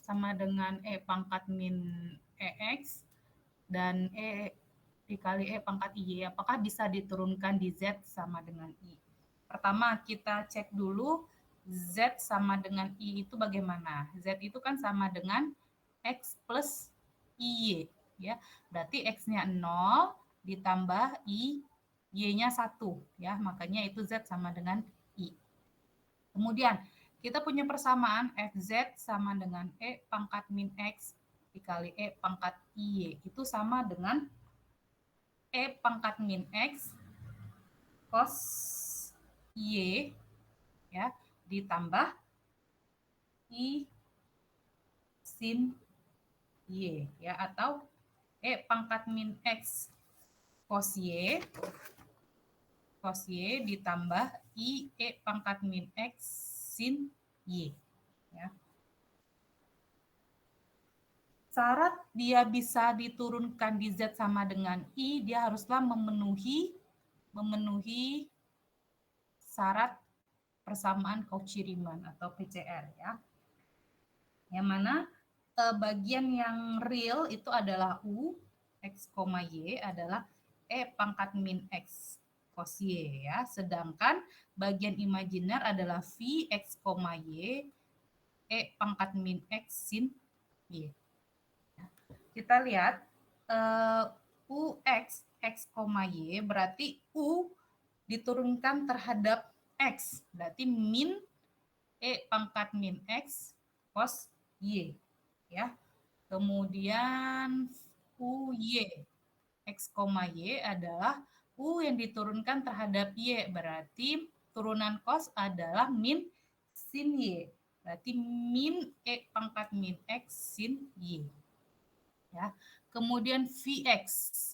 sama dengan E pangkat min EX dan E dikali E pangkat IY. Apakah bisa diturunkan di Z sama dengan I? Pertama, kita cek dulu Z sama dengan I itu bagaimana. Z itu kan sama dengan X plus IY. Ya. Berarti X-nya 0 ditambah I, Y-nya 1. Ya. Makanya itu Z sama dengan I. Kemudian, kita punya persamaan FZ sama dengan E pangkat min X dikali E pangkat IY. Itu sama dengan E pangkat min X cos Y ya ditambah I sin Y ya, atau E pangkat min X cos Y ditambah I E pangkat min X sin Y ya. Syarat dia bisa diturunkan di Z sama dengan I, dia haruslah memenuhi syarat persamaan Cauchy-Riemann atau PCR ya. Yang mana bagian yang real itu adalah U X, Y adalah E pangkat min X cos Y ya. Sedangkan bagian imajiner adalah V X, Y E pangkat min X sin Y. Kita lihat U X, Y berarti U diturunkan terhadap X. Berarti min E pangkat min X cos Y. Ya. Kemudian UY X, Y adalah U yang diturunkan terhadap Y. Berarti turunan cos adalah min sin Y. Berarti min E pangkat min X sin Y. Ya. Kemudian Vx,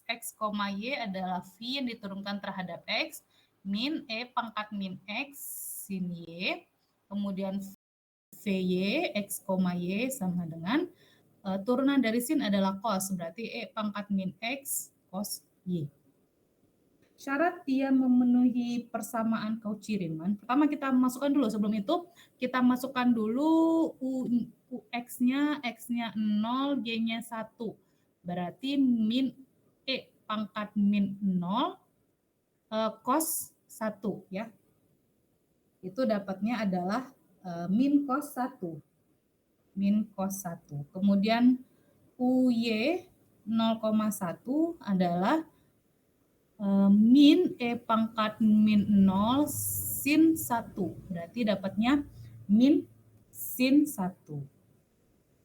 X, Y adalah V yang diturunkan terhadap X, min E pangkat min X sin Y. Kemudian Vy, X, Y sama dengan turunan dari sin adalah cos, berarti E pangkat min X cos Y. Syarat dia memenuhi persamaan Cauchy-Riemann. Pertama kita masukkan dulu, sebelum itu kita masukkan dulu X-nya 0, Y-nya 1. Berarti min E pangkat min 0 cos 1 ya. Itu dapatnya adalah min cos 1. Min cos 1. Kemudian UY 0,1 adalah min E pangkat min 0 sin 1. Berarti dapatnya min sin 1.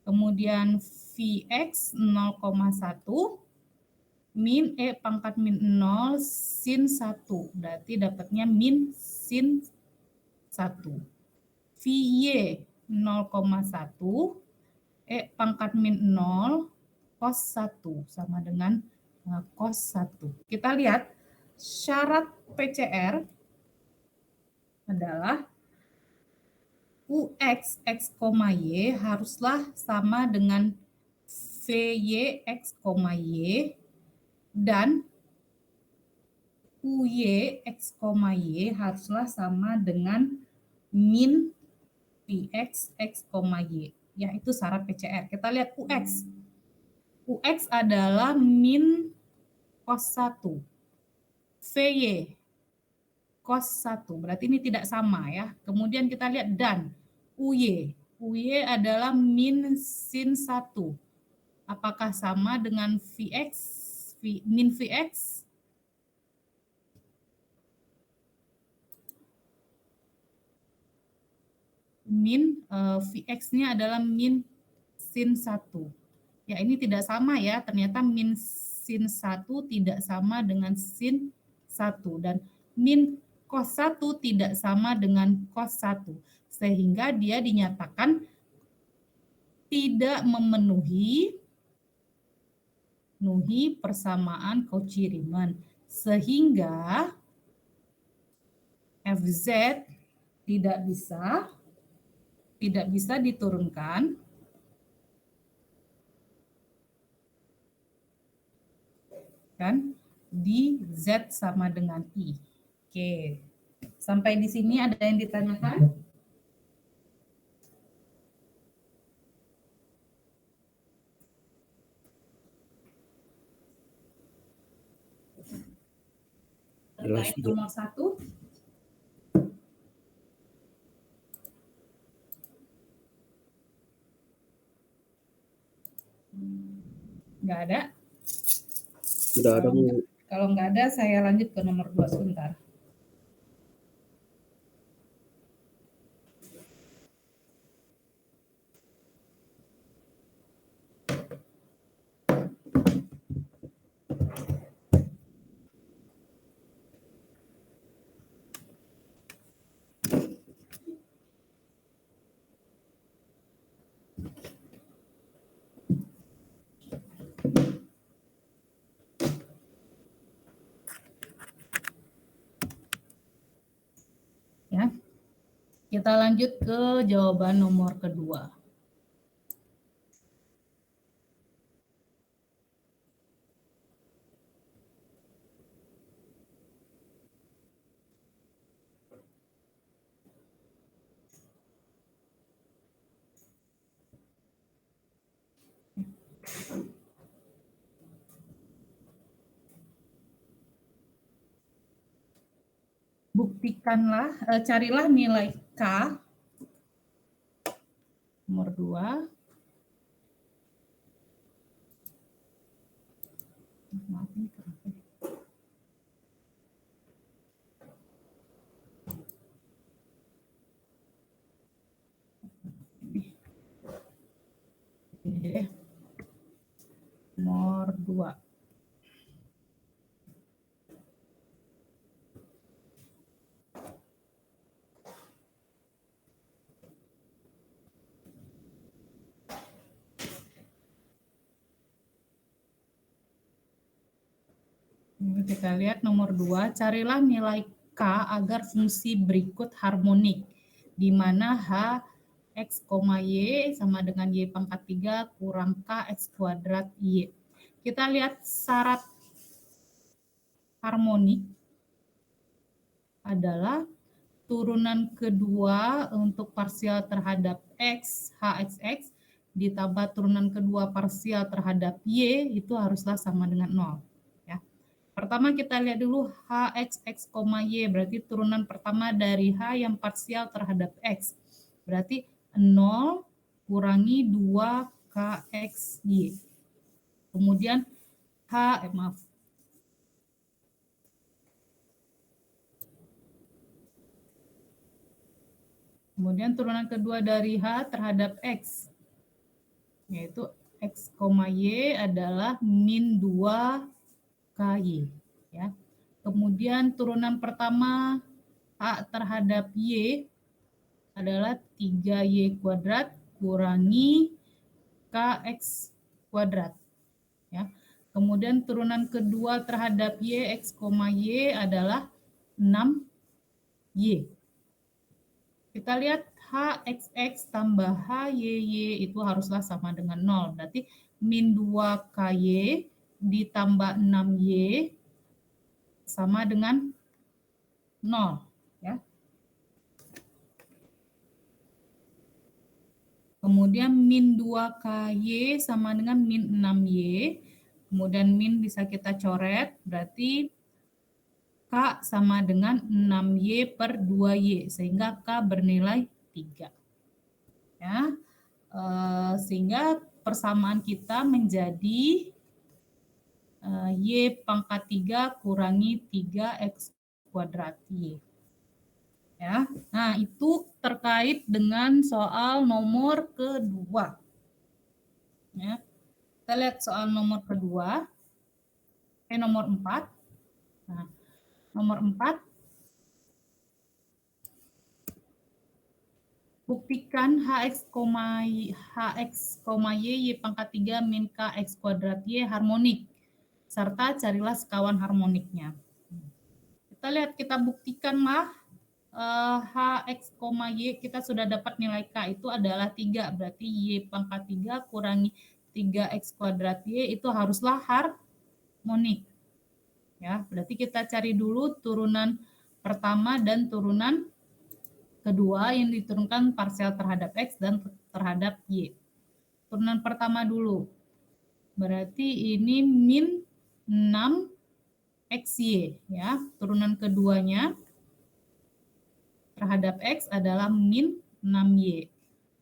Kemudian Vx 0,1 min E pangkat min 0 sin 1. Berarti dapatnya min sin 1. Vy 0,1 E pangkat min 0 cos 1 sama dengan cos 1. Kita lihat syarat PCR adalah UX, X, Y haruslah sama dengan VY, X, Y dan UY, X, Y haruslah sama dengan min VX, X, Y. Ya, itu syarat PCR. Kita lihat UX. UX adalah min cos 1. VY cos 1. Berarti ini tidak sama ya. Kemudian kita lihat dan UY. UY adalah min sin 1. Apakah sama dengan Vx? Min Vx? Min Vx-nya adalah min sin 1. Ya, ini tidak sama ya. Ternyata min sin 1 tidak sama dengan sin 1. Dan min cos 1 tidak sama dengan cos 1. Sehingga dia dinyatakan tidak memenuhi persamaan Cauchy-Riemann. Sehingga Fz tidak bisa diturunkan kan di Z sama dengan I. Oke. Sampai di sini ada yang ditanyakan? terkait nomor 1. Nggak ada? Sudah ada, Bu. Kalau nggak ada, saya lanjut ke nomor 2 sebentar. Ya. Kita lanjut ke jawaban nomor kedua. Buktikanlah, carilah nilai K nomor 2. Maaf, ini kenapa? Nomor 2. Kita lihat nomor 2, carilah nilai K agar fungsi berikut harmonik, di mana H X, Y sama dengan Y pangkat 3 kurang K X kuadrat Y. Kita lihat syarat harmonik adalah turunan kedua untuk parsial terhadap X, HXX, ditambah turunan kedua parsial terhadap Y, itu haruslah sama dengan 0. Pertama kita lihat dulu HXX, Y, berarti turunan pertama dari H yang parsial terhadap X. Berarti 0 kurangi 2KXY. Kemudian Kemudian turunan kedua dari H terhadap X, yaitu X, Y adalah min 2KY. Ya. Kemudian turunan pertama H terhadap Y adalah 3Y kuadrat kurangi KX kuadrat. Ya. Kemudian turunan kedua terhadap Y, X, Y adalah 6Y. Kita lihat HXX tambah HYY itu haruslah sama dengan 0. Berarti min 2KY ditambah 6Y sama dengan 0. Ya. Kemudian min 2KY sama dengan min 6Y. Kemudian min bisa kita coret, berarti K sama dengan 6Y per 2Y, sehingga K bernilai 3. Ya, sehingga persamaan kita menjadi Y pangkat 3 kurangi 3X kuadrat Y. Ya, nah itu terkait dengan soal nomor kedua. Ya, kita lihat soal nomor kedua, nomor 4. Nah, nomor 4, buktikan HX, Y pangkat 3 min KX kuadrat Y harmonik, serta carilah sekawan harmoniknya. Kita lihat, kita buktikanlah HX, Y, kita sudah dapat nilai K itu adalah 3, berarti Y pangkat 3 kurangi 3X kuadrat Y itu haruslah harmonik. Ya, berarti kita cari dulu turunan pertama dan turunan kedua yang diturunkan parsial terhadap X dan terhadap Y. Turunan pertama dulu. Berarti ini min 6 XY ya. Turunan keduanya terhadap X adalah min 6Y.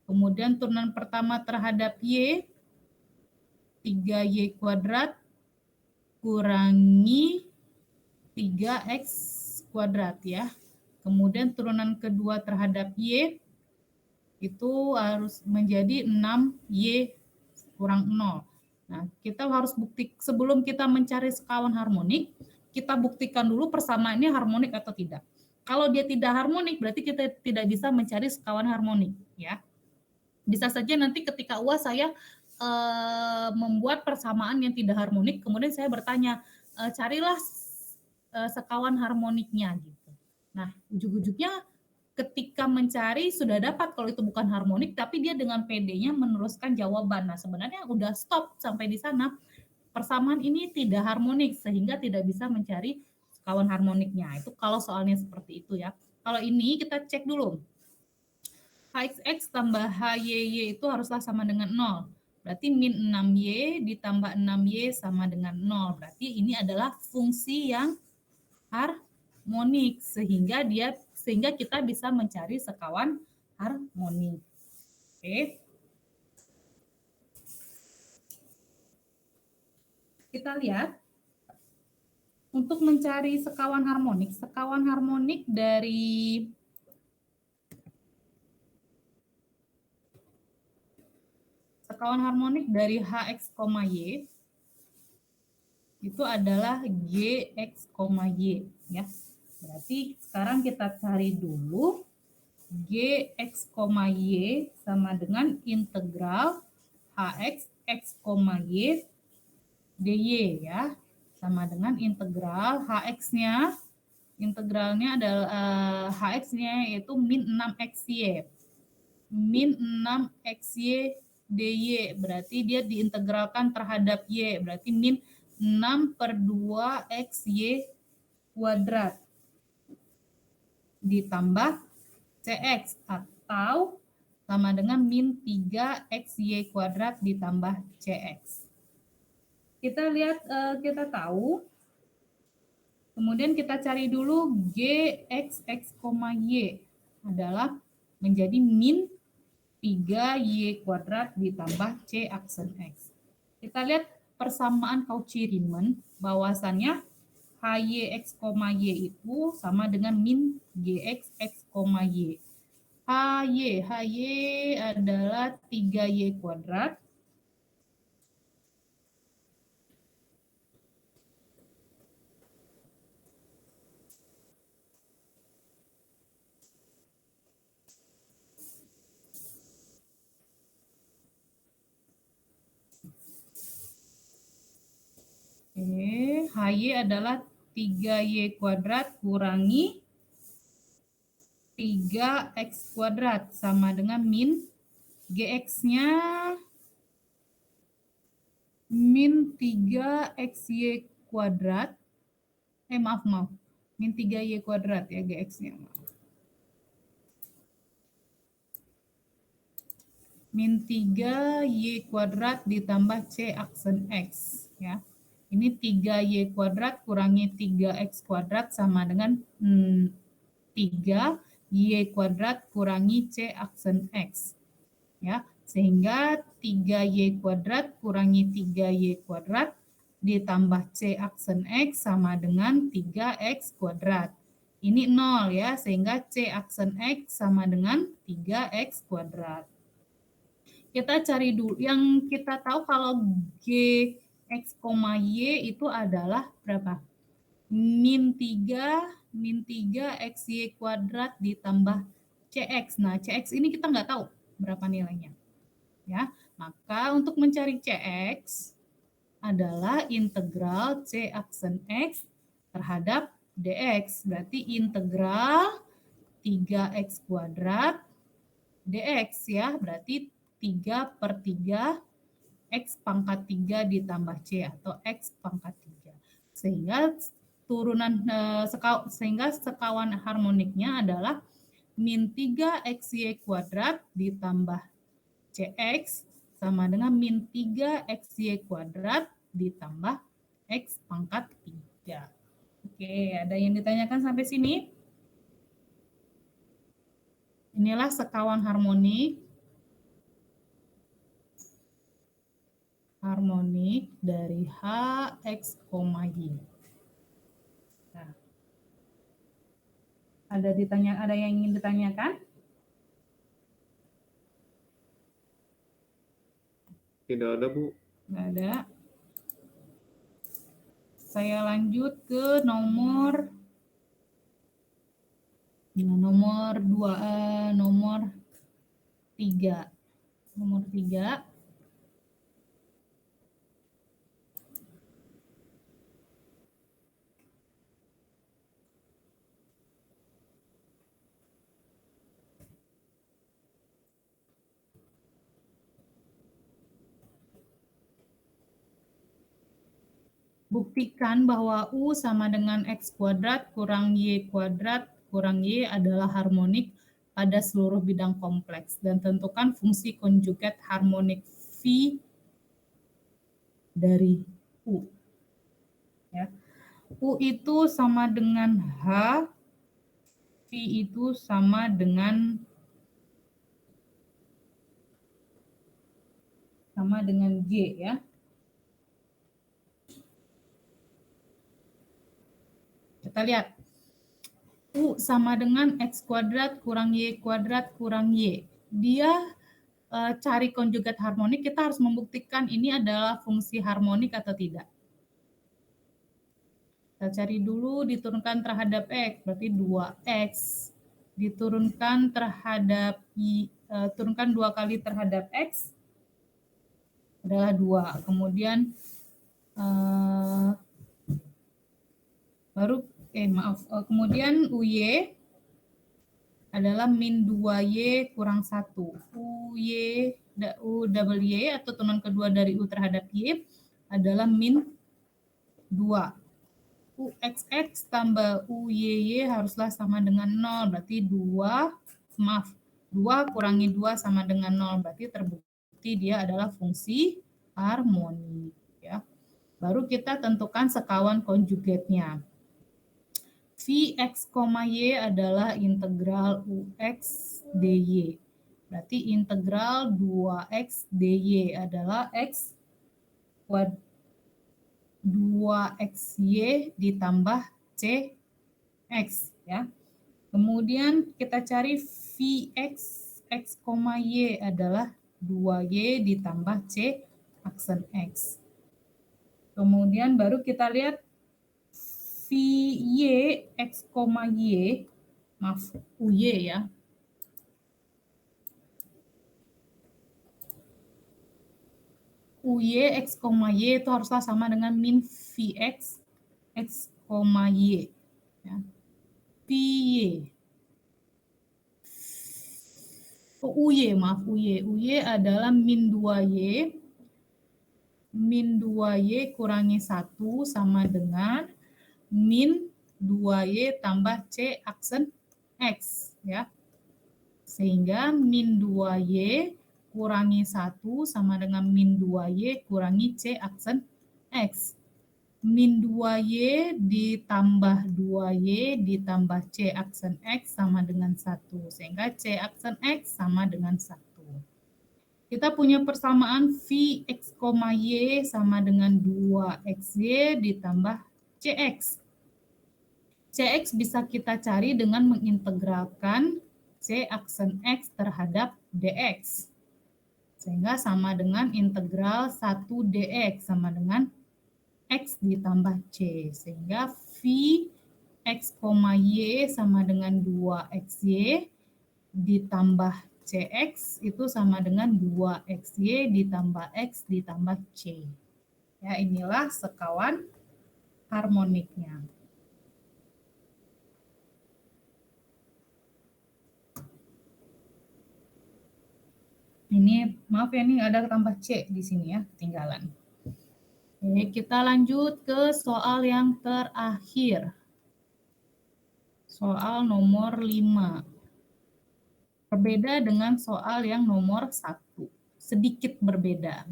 Kemudian turunan pertama terhadap Y 3Y kuadrat kurangi 3X kuadrat ya. Kemudian turunan kedua terhadap Y itu harus menjadi 6Y kurang 0. Nah, kita harus sebelum kita mencari sekawan harmonik, kita buktikan dulu persamaannya harmonik atau tidak. Kalau dia tidak harmonik, berarti kita tidak bisa mencari sekawan harmonik ya. Bisa saja nanti ketika UAS saya membuat persamaan yang tidak harmonik, kemudian saya bertanya, carilah sekawan harmoniknya gitu. Nah, ujug-ujugnya ketika mencari sudah dapat kalau itu bukan harmonik, tapi dia dengan PD-nya meneruskan jawaban. Nah, sebenarnya udah stop sampai di sana. Persamaan ini tidak harmonik sehingga tidak bisa mencari sekawan harmoniknya. Itu kalau soalnya seperti itu ya. Kalau ini kita cek dulu. HXX tambah HYY itu haruslah sama dengan 0. Berarti min 6Y ditambah 6Y sama dengan 0. Berarti ini adalah fungsi yang harmonik sehingga kita bisa mencari sekawan harmonik. Oke. Kita lihat untuk mencari sekawan harmonik dari HX, Y itu adalah GX, Y ya. Berarti sekarang kita cari dulu GX, Y sama dengan integral HX, X, Y DY ya. Sama dengan integral HX-nya, integralnya adalah HX-nya yaitu min 6XY. Min 6XY DY, berarti dia diintegralkan terhadap Y, berarti min 6/2XY kuadrat ditambah CX atau sama dengan min 3XY kuadrat ditambah CX. Kita lihat, kita tahu, kemudian kita cari dulu GX, Y adalah menjadi min 3Y kuadrat ditambah C aksen X. Kita lihat persamaan Cauchy-Riemann, bahwasannya HYX, Y itu sama dengan min GX, Y. HY adalah 3Y kuadrat HY adalah 3Y kuadrat kurangi 3X kuadrat sama dengan min GX-nya min 3XY kuadrat. Maaf. Min 3Y kuadrat ya GX-nya. Min 3Y kuadrat ditambah C aksen X ya. Ini 3Y kuadrat kurangi 3X kuadrat sama dengan 3Y kuadrat kurangi C aksen X. Ya, sehingga 3Y kuadrat kurangi 3Y kuadrat ditambah C aksen X sama dengan 3X kuadrat. Ini 0 ya, sehingga C aksen X sama dengan 3X kuadrat. Kita cari dulu, yang kita tahu kalau GX, Y itu adalah berapa? Min 3 XY kuadrat ditambah CX. Nah, CX ini kita nggak tahu berapa nilainya. Ya, maka untuk mencari CX adalah integral C aksen X terhadap DX. Berarti integral 3X kuadrat DX ya, berarti 3/3 X pangkat 3 ditambah C atau X pangkat 3. Sehingga sekawan harmoniknya adalah min 3XY kuadrat ditambah CX sama dengan min 3XY kuadrat ditambah X pangkat 3. Oke, ada yang ditanyakan sampai sini? Inilah sekawan harmonik. Harmonik dari H, X, Y. Nah, ada yang ingin ditanyakan? Tidak ada, Bu. Nggak ada. Saya lanjut ke nomor 3. Nomor 3. Buktikan bahwa U sama dengan X kuadrat kurang Y kuadrat kurang Y adalah harmonik pada seluruh bidang kompleks. Dan tentukan fungsi konjugat harmonik V dari U. Ya. U itu sama dengan H, V itu sama dengan G ya. Kita lihat. U sama dengan X kuadrat kurang Y kuadrat kurang Y. Dia cari konjugat harmonik, kita harus membuktikan ini adalah fungsi harmonik atau tidak. Kita cari dulu, diturunkan terhadap X, berarti 2X. Diturunkan terhadap Y, turunkan 2 kali terhadap X, adalah 2. Kemudian kemudian UY adalah min 2Y kurang 1. U double Y atau turunan kedua dari U terhadap Y adalah min 2. UXX tambah UYY haruslah sama dengan 0, berarti 2 kurangi 2 sama dengan 0, berarti terbukti dia adalah fungsi harmonik. Ya. Baru kita tentukan sekawan konjugatnya. Vx, Y adalah integral Ux dy. Berarti integral 2x dy adalah x 2xy ditambah cx ya. Kemudian kita cari Vx x, y adalah 2y ditambah c aksen x. Kemudian baru kita lihat Vy x, y, uy ya. Uy x, y itu haruslah sama dengan min Vx x, y. Ya. Uy. Uy adalah min 2y. Min 2y kurangi 1 sama dengan min 2y tambah c aksen x ya. Sehingga min 2y kurangi 1 sama dengan min 2y kurangi c aksen x. Min 2y ditambah 2y ditambah c aksen x sama dengan 1. Sehingga c aksen x sama dengan 1. Kita punya persamaan Vx, Y sama dengan 2xy ditambah Cx. Cx bisa kita cari dengan mengintegralkan C aksen X terhadap dx. Sehingga sama dengan integral 1 dx sama dengan X ditambah C. Sehingga Vx, Y sama dengan 2xy ditambah Cx itu sama dengan 2xy ditambah X ditambah C. Ya, inilah sekawan harmoniknya. Ini, maaf ya, ini ada tambah C di sini ya, ketinggalan. Oke, kita lanjut ke soal yang terakhir. Soal nomor 5. Berbeda dengan soal yang nomor 1. Sedikit berbeda.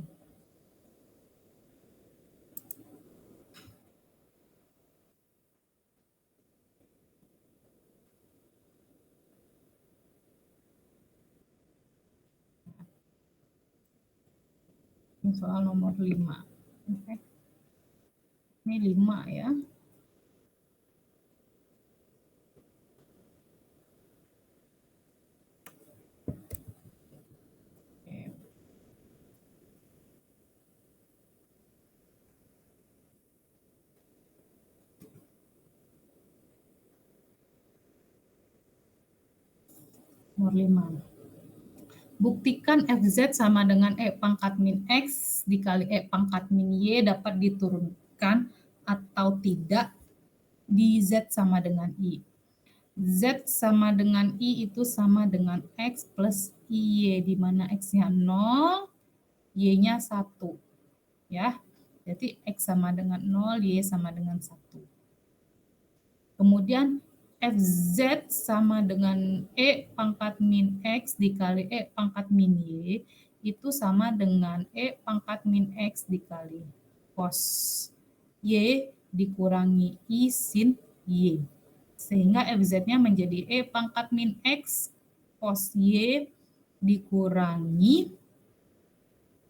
Ini soal nomor 5. Oke. Ini 5 ya. Oke. Nomor 5. Buktikan FZ sama dengan E pangkat min X dikali E pangkat min Y dapat diturunkan atau tidak di Z sama dengan I. Z sama dengan I itu sama dengan X plus IY, di mana X-nya 0, Y-nya 1. Ya, jadi X sama dengan 0, Y sama dengan 1. Kemudian FZ sama dengan E pangkat min X dikali E pangkat min Y itu sama dengan E pangkat min X dikali cos Y dikurangi I sin Y. Sehingga FZ-nya menjadi E pangkat min X cos Y dikurangi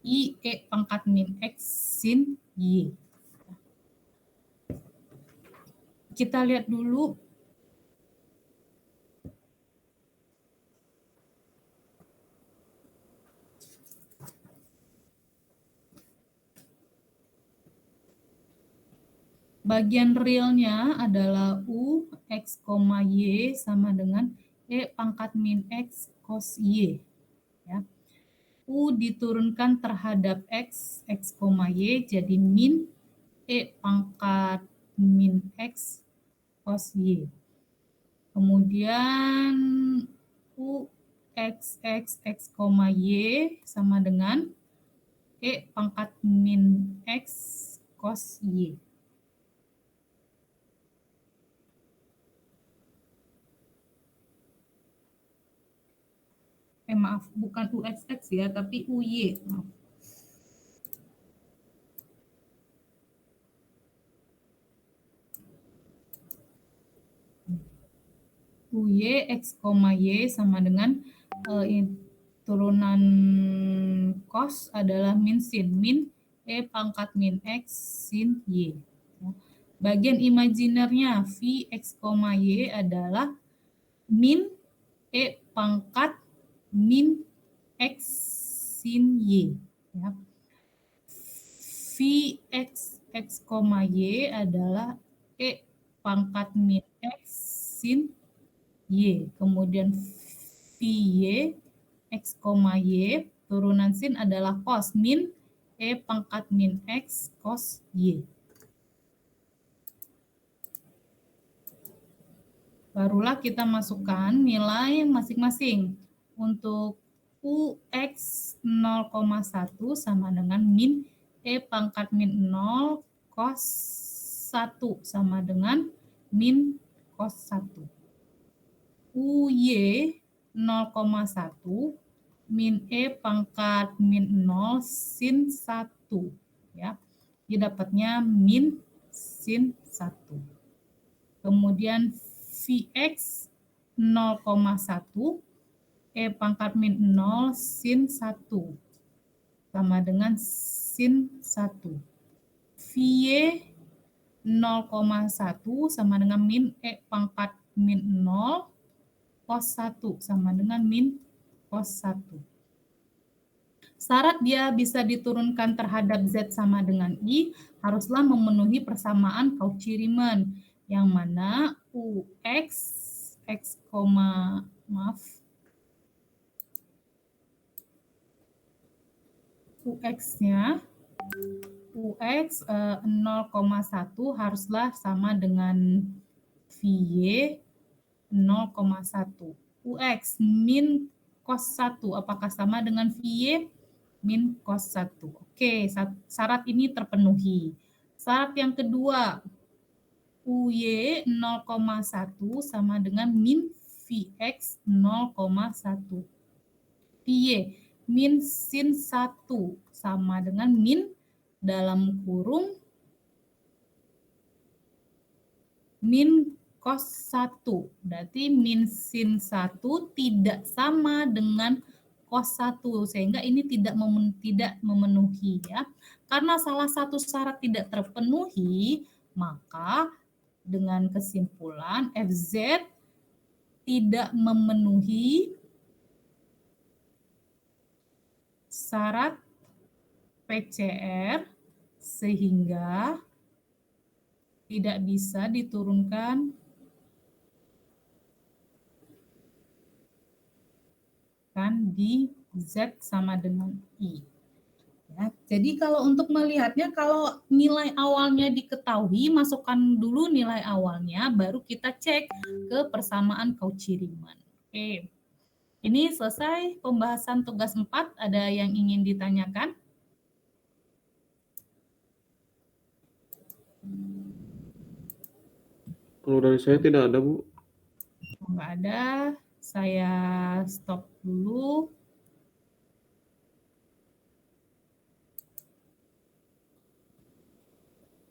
I E pangkat min X sin Y. Kita lihat dulu bagian realnya adalah U X, Y sama dengan E pangkat min X cos Y. Ya. U diturunkan terhadap X, Y jadi min E pangkat min X cos Y. Kemudian U X, Y sama dengan E pangkat min X cos Y. Maaf, bukan UXX ya, tapi UY. Maaf. UY X, Y sama dengan turunan cos adalah min sin. Min E pangkat min X sin Y. Bagian imajinernya V X, Y adalah min E pangkat min X sin Y. Ya. V X, Y adalah E pangkat min X sin Y. Kemudian VY X, Y turunan sin adalah cos min E pangkat min X cos Y. Barulah kita masukkan nilai masing-masing. Untuk UX 0,1 sama dengan min E pangkat min 0 cos 1 sama dengan min cos 1. UY 0,1 min E pangkat min 0 sin 1. Ya. Dia dapatnya min sin 1. Kemudian Vx 0,1 E pangkat min 0 sin 1 sama dengan sin 1. Vy 0,1 sama dengan min E pangkat min 0 cos 1 sama dengan min cos 1. Syarat dia bisa diturunkan terhadap Z sama dengan I haruslah memenuhi persamaan Cauchy-Riemann yang mana UX X, UX-nya UX 0,1 haruslah sama dengan VY 0,1. UX min cos 1 apakah sama dengan VY min cos 1? Oke, syarat ini terpenuhi. Syarat yang kedua, UY 0,1 sama dengan min Vx 0,1. VY min sin 1 sama dengan min dalam kurung min cos 1. Berarti min sin 1 tidak sama dengan cos 1 sehingga ini tidak memenuhi ya. Karena salah satu syarat tidak terpenuhi, maka dengan kesimpulan FZ tidak memenuhi syarat PCR sehingga tidak bisa diturunkan di Z sama dengan I. Ya, jadi kalau untuk melihatnya, kalau nilai awalnya diketahui, masukkan dulu nilai awalnya, baru kita cek ke persamaan Cauchy-Riemann. Oke, ini selesai pembahasan tugas 4. Ada yang ingin ditanyakan? Kalau dari saya tidak ada, Bu. Nggak ada, saya stop dulu.